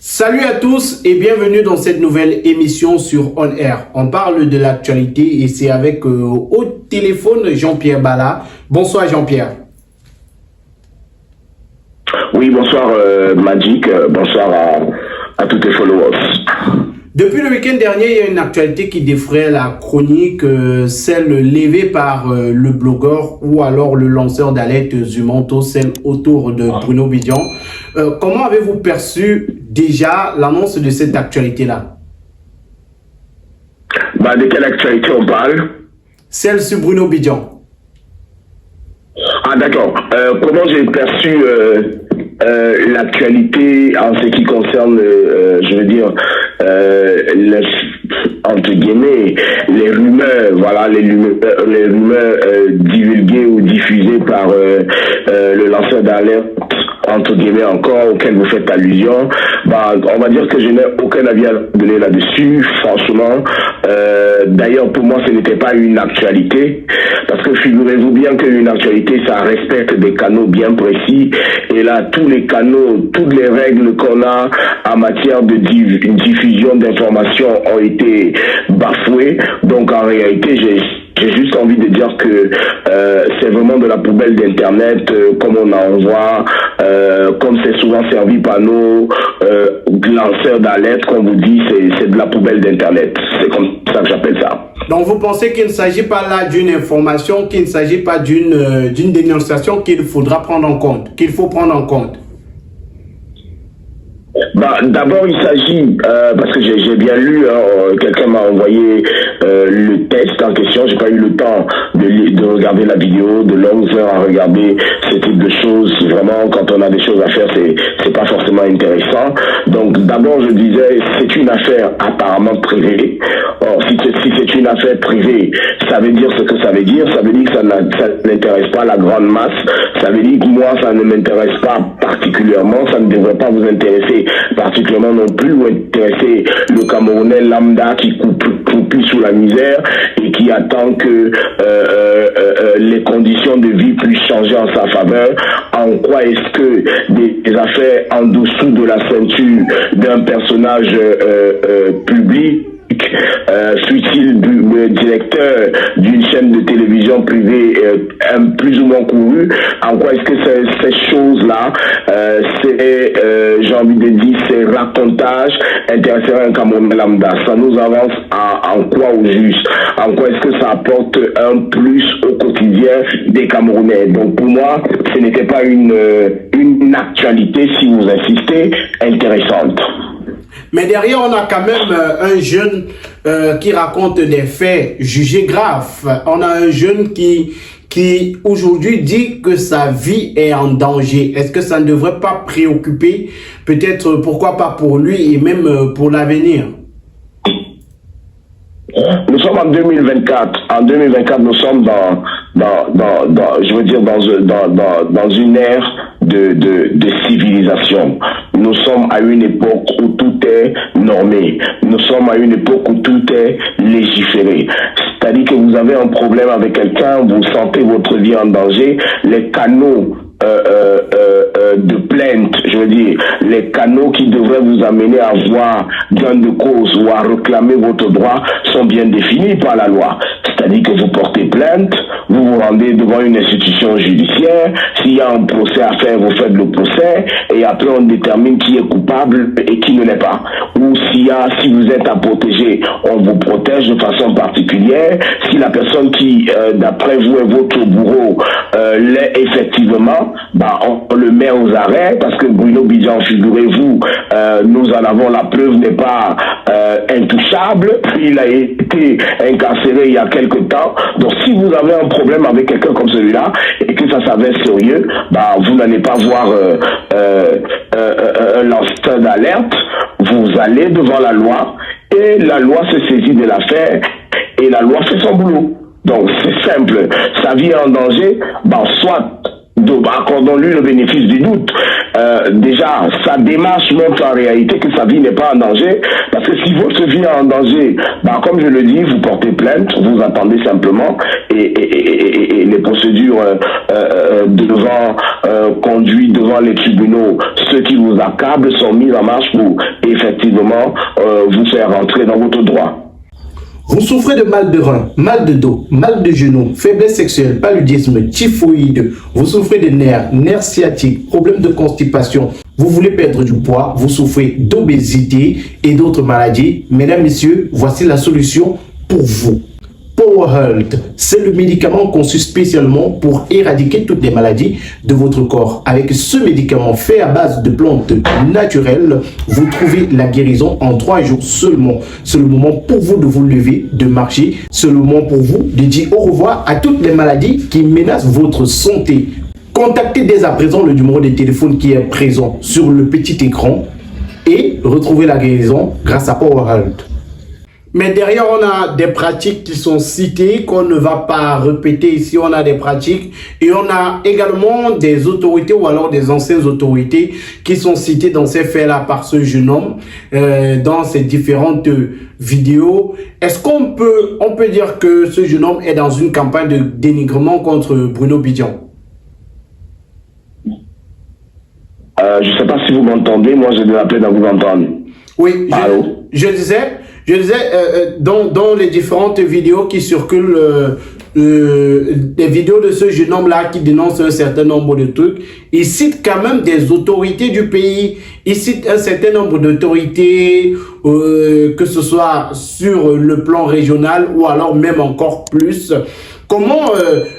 Salut à tous et bienvenue dans cette nouvelle émission sur On Air. On parle de l'actualité et c'est avec au téléphone Jean-Pierre Bala. Bonsoir Jean-Pierre. Oui, bonsoir Magic, bonsoir à tous tes followers. Depuis le week-end dernier, il y a une actualité qui défraie la chronique, celle levée par le blogueur ou alors le lanceur d'alerte Zumanto, celle autour de Bruno Bidjan. Comment avez-vous perçu déjà l'annonce de cette actualité-là? De quelle actualité on parle? Celle sur Bruno Bidjan. Ah d'accord. Comment j'ai perçu l'actualité en ce qui concerne, entre guillemets, les rumeurs, voilà, les rumeurs divulguées ou diffusées par le lanceur d'alerte, entre guillemets encore, auquel vous faites allusion. On va dire que je n'ai aucun avis à donner là-dessus, franchement. D'ailleurs, pour moi, ce n'était pas une actualité, parce que figurez-vous bien qu'une actualité, ça respecte des canaux bien précis, et là, tous les canaux, toutes les règles qu'on a en matière de diffusion d'informations ont été bafouées. Donc, en réalité, j'ai juste envie de dire que c'est vraiment de la poubelle d'Internet, comme on en voit, comme c'est souvent servi par nos lanceurs d'alerte, comme vous dit, c'est de la poubelle d'Internet. C'est comme ça que j'appelle ça. Donc vous pensez qu'il ne s'agit pas là d'une information, qu'il ne s'agit pas d'une dénonciation qu'il faudra prendre en compte, qu'il faut prendre en compte? D'abord, il s'agit, parce que j'ai bien lu, quelqu'un m'a envoyé le texte en question, j'ai pas eu le temps de regarder la vidéo, de longues heures à regarder ce type de choses. Vraiment, quand on a des choses à faire, c'est pas forcément intéressant. Donc, d'abord, je disais, c'est une affaire apparemment privée. Or, si c'est une affaire privée, ça veut dire ce que ça veut dire. Ça veut dire que ça n'intéresse pas la grande masse. Ça veut dire que moi, ça ne m'intéresse pas particulièrement. Ça ne devrait pas vous intéresser particulièrement non plus, ou intéresser le Camerounais lambda qui croupit sous la misère et qui attend que les conditions de vie puissent changer en sa faveur. En quoi est-ce que des affaires en dessous de la ceinture d'un personnage public, fut-il le directeur d'une chaîne de télévision privée plus ou moins courue, en quoi est-ce que ces choses-là, j'ai envie de dire, ces racontages intéresseraient un Camerounais lambda? Ça nous avance en quoi au juste? En quoi est-ce que ça apporte un plus au quotidien des Camerounais? Donc pour moi, ce n'était pas une actualité, si vous insistez, intéressante. Mais derrière, on a quand même un jeune qui raconte des faits jugés graves. On a un jeune qui aujourd'hui dit que sa vie est en danger. Est-ce que ça ne devrait pas préoccuper, peut-être, pourquoi pas pour lui et même pour l'avenir? Nous sommes en 2024. En 2024, nous sommes dans une ère de civilisation. Nous sommes à une époque où tout est normé. Nous sommes à une époque où tout est légiféré. C'est-à-dire que vous avez un problème avec quelqu'un, vous sentez votre vie en danger, les canaux de plainte, je veux dire, les canaux qui devraient vous amener à avoir gain de cause ou à réclamer votre droit sont bien définis par la loi. C'est-à-dire que vous portez plainte, vous vous rendez devant une institution judiciaire, s'il y a un procès à faire, vous faites le procès, et après on détermine qui est coupable et qui ne l'est pas. Ou si vous êtes à protéger, on vous protège de façon particulière. Si la personne qui, d'après vous, est votre bourreau, l'est effectivement, on le met aux arrêts, parce que Bruno Bidjan, figurez-vous, nous en avons la preuve, n'est pas intouchable. Il a été incarcéré il y a quelque temps. Donc si vous avez un problème avec quelqu'un comme celui-là et que ça s'avère sérieux, vous n'allez pas voir un lanceur d'alerte. Vous allez devant la loi et la loi se saisit de l'affaire et la loi fait son boulot. Donc c'est simple, sa vie est en danger, soit accordons-lui le bénéfice du doute. Déjà, sa démarche montre en réalité que sa vie n'est pas en danger, parce que si votre vie est en danger, comme je le dis, vous portez plainte, vous attendez simplement, et les procédures conduites devant les tribunaux, ceux qui vous accablent sont mis en marche pour effectivement vous faire rentrer dans votre droit. Vous souffrez de mal de rein, mal de dos, mal de genoux, faiblesse sexuelle, paludisme, typhoïde, vous souffrez de nerfs sciatiques, problèmes de constipation, vous voulez perdre du poids, vous souffrez d'obésité et d'autres maladies. Mesdames, messieurs, voici la solution pour vous. Power Health, c'est le médicament conçu spécialement pour éradiquer toutes les maladies de votre corps. Avec ce médicament fait à base de plantes naturelles, vous trouvez la guérison en 3 jours seulement. C'est le moment pour vous de vous lever, de marcher. C'est le moment pour vous de dire au revoir à toutes les maladies qui menacent votre santé. Contactez dès à présent le numéro de téléphone qui est présent sur le petit écran et retrouvez la guérison grâce à Power Health. Mais derrière, on a des pratiques qui sont citées, qu'on ne va pas répéter ici. On a des pratiques et on a également des autorités ou alors des anciennes autorités qui sont citées dans ces faits-là par ce jeune homme, dans ces différentes vidéos. Est-ce qu'on peut dire que ce jeune homme est dans une campagne de dénigrement contre Bruno Bidjan? Je ne sais pas si vous m'entendez, moi j'ai de la peine à vous entendre. Oui, je disais, dans les différentes vidéos qui circulent, des vidéos de ce jeune homme-là qui dénonce un certain nombre de trucs, il cite quand même des autorités du pays, il cite un certain nombre d'autorités, que ce soit sur le plan régional ou alors même encore plus. Comment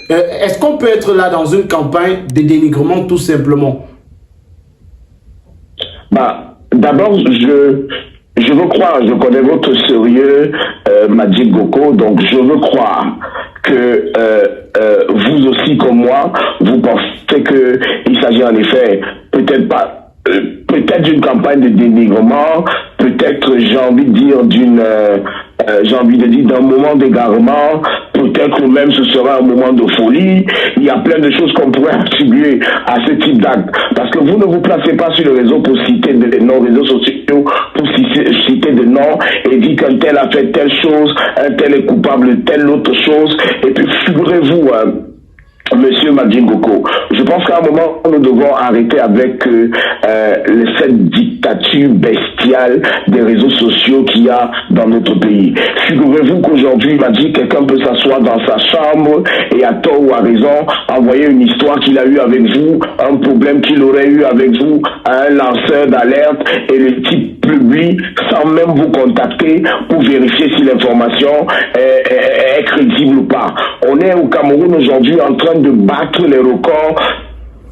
est-ce qu'on peut être là dans une campagne de dénigrement tout simplement? D'abord, je veux croire, je connais votre sérieux, Magic Goko, donc je veux croire que vous aussi comme moi, vous pensez qu'il s'agit en effet peut-être d'une campagne de dénigrement, peut-être j'ai envie de dire d'un moment d'égarement, peut-être même ce sera un moment de folie. Il y a plein de choses qu'on pourrait attribuer à ce type d'acte. Parce que vous ne vous placez pas sur le réseau pour citer des noms, réseaux sociaux, pour citer des noms et dire qu'un tel a fait telle chose, un tel est coupable de telle autre chose. Et puis figurez-vous, Monsieur Madjingoko, je pense qu'à un moment, nous devons arrêter avec cette dictature bestiale des réseaux sociaux qu'il y a dans notre pays. Figurez-vous qu'aujourd'hui, il m'a dit quelqu'un peut s'asseoir dans sa chambre et à tort ou à raison envoyer une histoire qu'il a eue avec vous, un problème qu'il aurait eu avec vous à un lanceur d'alerte et le type publie sans même vous contacter pour vérifier si l'information est crédible ou pas. On est au Cameroun aujourd'hui en train de battre les records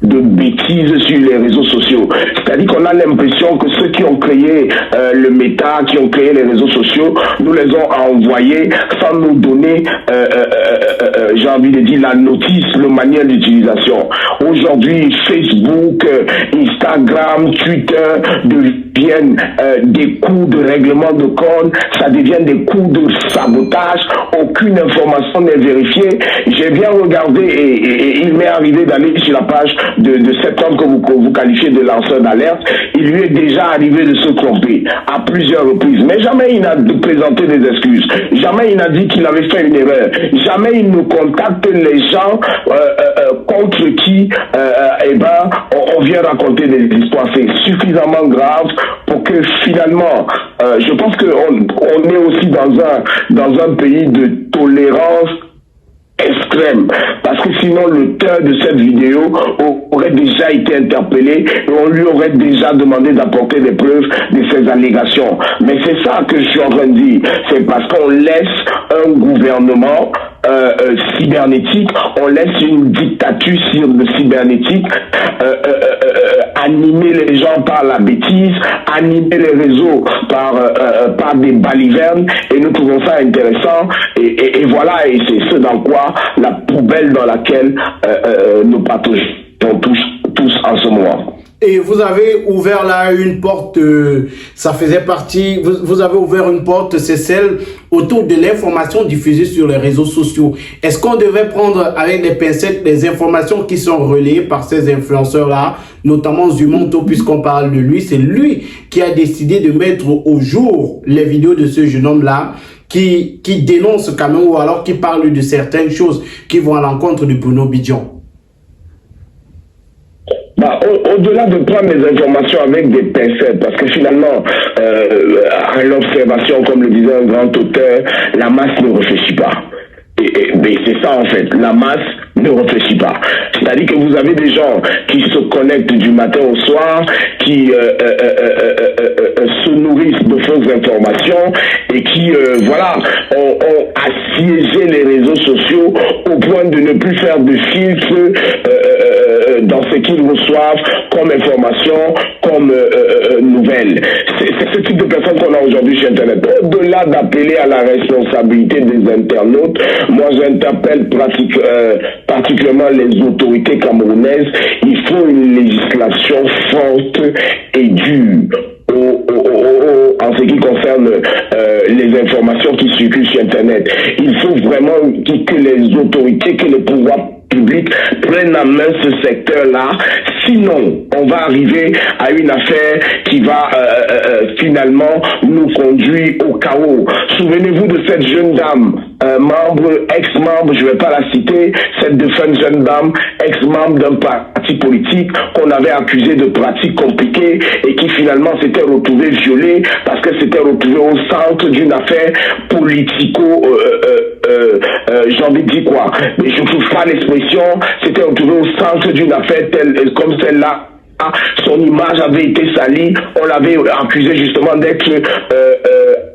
de bêtises sur les réseaux sociaux. C'est-à-dire qu'on a l'impression que ceux qui ont créé le méta, qui ont créé les réseaux sociaux, nous les ont envoyés sans nous donner, j'ai envie de dire, la notice, le manuel d'utilisation. Aujourd'hui, Facebook, Instagram, Twitter deviennent des coups de règlement de compte, ça devient des coups de sabotage, aucune information n'est vérifiée. J'ai bien regardé et il m'est arrivé d'aller sur la page de cet homme que vous qualifiez de lanceur d'alerte. Il lui est déjà arrivé de se tromper à plusieurs reprises, mais jamais il n'a présenté des excuses, jamais il n'a dit qu'il avait fait une erreur, jamais il ne contacte les gens contre qui on vient raconter des histoires. C'est suffisamment grave pour que finalement, je pense qu'on est aussi dans un pays de tolérance extrême, parce que sinon l'auteur de cette vidéo aurait déjà été interpellé et on lui aurait déjà demandé d'apporter des preuves de ses allégations. Mais c'est ça que je suis en train de dire, c'est parce qu'on laisse un gouvernement cybernétique, on laisse une dictature cybernétique animer les gens par la bêtise, animer les réseaux par des balivernes, et nous trouvons ça intéressant, et voilà, et c'est ce dans quoi la poubelle dans laquelle nous partageons tous en ce moment. Et vous avez ouvert là une porte, ça faisait partie, vous avez ouvert une porte, c'est celle autour de l'information diffusée sur les réseaux sociaux. Est-ce qu'on devait prendre avec des pincettes les informations qui sont relayées par ces influenceurs-là, notamment Zumonto, puisqu'on parle de lui, c'est lui qui a décidé de mettre au jour les vidéos de ce jeune homme-là, qui dénonce quand même, ou alors qui parle de certaines choses qui vont à l'encontre de Bruno Bidjon. Bah, au-delà de prendre les informations avec des pincettes, parce que finalement, à l'observation, comme le disait un grand auteur, la masse ne réfléchit pas. Mais c'est ça en fait, la masse ne réfléchit pas. C'est-à-dire que vous avez des gens qui se connectent du matin au soir, qui se nourrissent de fausses informations et qui, voilà, ont assiégé les réseaux sociaux au point de ne plus faire de filtre dans ce qu'ils reçoivent comme information, comme nouvelles. C'est ce type de personnes qu'on a aujourd'hui sur Internet. Au-delà d'appeler à la responsabilité des internautes, moi j'interpelle particulièrement les autorités camerounaises. Il faut une législation forte et dure en ce qui concerne les informations qui circulent sur Internet. Il faut vraiment que les autorités, que les pouvoirs publics prennent en main ce secteur-là. Sinon, on va arriver à une affaire qui va finalement nous conduire au chaos. Souvenez-vous de cette jeune dame, ex-membre, je ne vais pas la citer, cette défunte jeune dame, ex-membre d'un parti politique qu'on avait accusé de pratiques compliquées et qui finalement s'était retrouvée violée parce qu'elle s'était retrouvée au centre d'une affaire politico, j'ai envie de dire quoi, mais je ne trouve pas l'expression, s'était retrouvée au centre d'une affaire telle comme celle-là. Son image avait été salie, on l'avait accusé justement d'être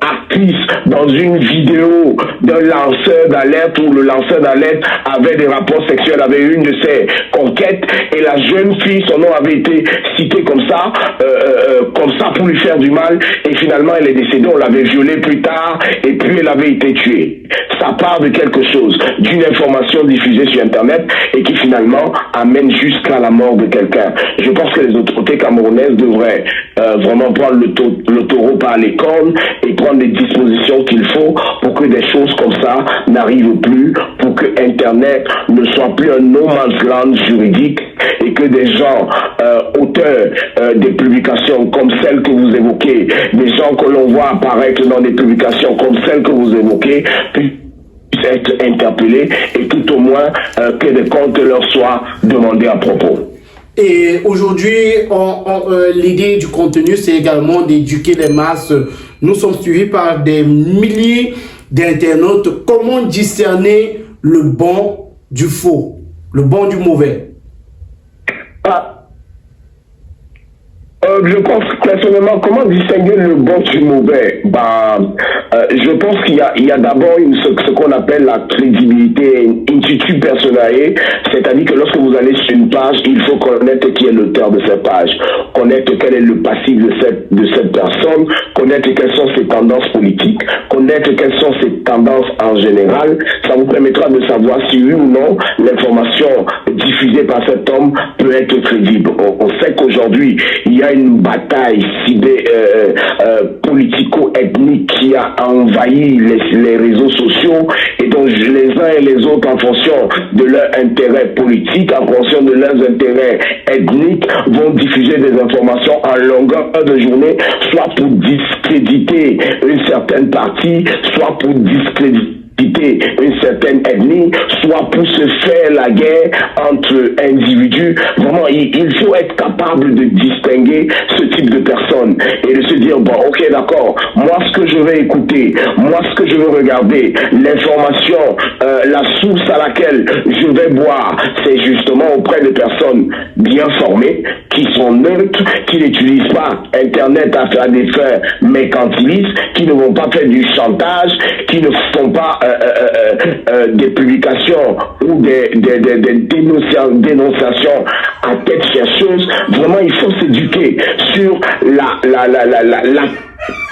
actrice dans une vidéo d'un lanceur d'alerte où le lanceur d'alerte avait des rapports sexuels avec une de ses conquêtes et la jeune fille, son nom avait été cité comme ça pour lui faire du mal et finalement elle est décédée, on l'avait violée plus tard et puis elle avait été tuée. Ça part de quelque chose, d'une information diffusée sur Internet et qui finalement amène jusqu'à la mort de quelqu'un. Je pense que les autorités camerounaises devraient vraiment prendre le taureau par les cornes et prendre les dispositions qu'il faut pour que des choses comme ça n'arrivent plus, pour que Internet ne soit plus un no man's land juridique et que des gens, auteurs des publications comme celles que vous évoquez, des gens que l'on voit apparaître dans des publications comme celles que vous évoquez, puissent être interpellés et tout au moins que des comptes leur soient demandés à propos. Et aujourd'hui, l'idée du contenu, c'est également d'éduquer les masses. Nous sommes suivis par des milliers d'internautes. Comment discerner le bon du faux, le bon du mauvais? Je pense personnellement, comment distinguer le bon du mauvais? Je pense qu'il y a d'abord ce qu'on appelle la crédibilité intuitu personae, c'est-à-dire que lorsque vous allez sur une page, il faut connaître qui est l'auteur de cette page, connaître quel est le passif de cette personne, connaître quelles sont ses tendances politiques, connaître quelles sont ses tendances en général. Ça vous permettra de savoir si oui ou non l'information diffusée par cet homme peut être crédible. On sait qu'aujourd'hui, il y a une bataille politico-ethnique qui a envahi les réseaux sociaux et dont les uns et les autres, en fonction de leur intérêt politique, en fonction de leurs intérêts ethniques, vont diffuser des informations en longueur de journée, soit pour discréditer une certaine partie, soit pour discréditer une certaine ethnie, soit pour se faire la guerre entre individus. Vraiment, il faut être capable de distinguer ce type de personnes et de se dire, bon, ok, d'accord, moi ce que je vais écouter, moi ce que je veux regarder, l'information, la source à laquelle je vais boire, c'est justement auprès de personnes bien formées, qui sont neutres, qui n'utilisent pas Internet à des fins mercantilistes, qui ne vont pas faire du chantage, qui ne font pas des publications ou des dénonciations à tête chercheuse. Vraiment, il faut s'éduquer sur la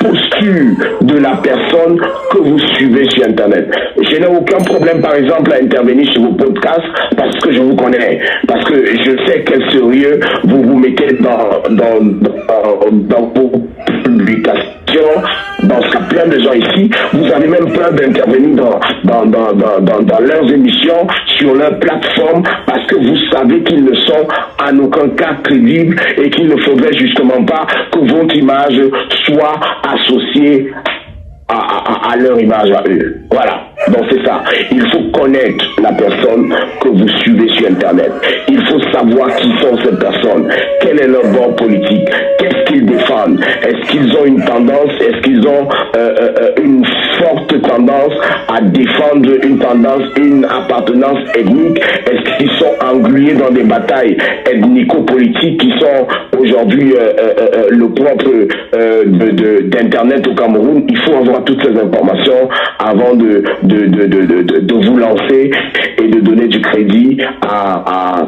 posture vue de la personne que vous suivez sur Internet. Je n'ai aucun problème, par exemple, à intervenir sur vos podcasts parce que je vous connais, parce que je sais quel sérieux vous vous mettez dans vos publications. Dans ce cas, plein de gens ici, vous avez même peur d'intervenir dans leurs émissions, sur leur plateforme, parce que vous savez qu'ils ne sont en aucun cas crédibles et qu'il ne faudrait justement pas que votre image soit associée à leur image à eux. Voilà. Donc c'est ça. Il faut connaître la personne que vous suivez sur Internet. Il faut savoir qui sont ces personnes. Quel est leur bord politique? Qu'est-ce qu'ils défendent? Est-ce qu'ils ont une tendance? Est-ce qu'ils ont une forte tendance à défendre une tendance, une appartenance ethnique? Est-ce qu'ils sont englués dans des batailles ethnico-politiques qui sont aujourd'hui le propre d'Internet au Cameroun? Il faut avoir toutes ces informations avant de vous lancer et de donner du crédit à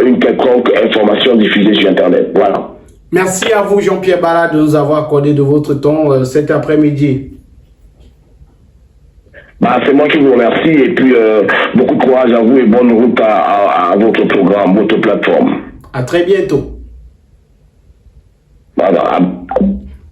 une quelconque information diffusée sur Internet. Voilà. Merci à vous, Jean-Pierre Bala, de nous avoir accordé de votre temps cet après-midi. C'est moi qui vous remercie et puis beaucoup de courage à vous et bonne route à votre programme, votre plateforme. À très bientôt. Voilà.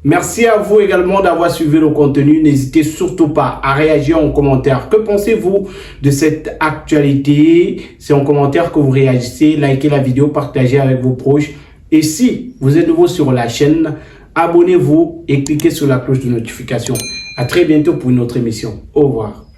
Merci à vous également d'avoir suivi le contenu. N'hésitez surtout pas à réagir en commentaire. Que pensez-vous de cette actualité? C'est en commentaire que vous réagissez. Likez la vidéo, partagez avec vos proches. Et si vous êtes nouveau sur la chaîne, abonnez-vous et cliquez sur la cloche de notification. À très bientôt pour une autre émission. Au revoir.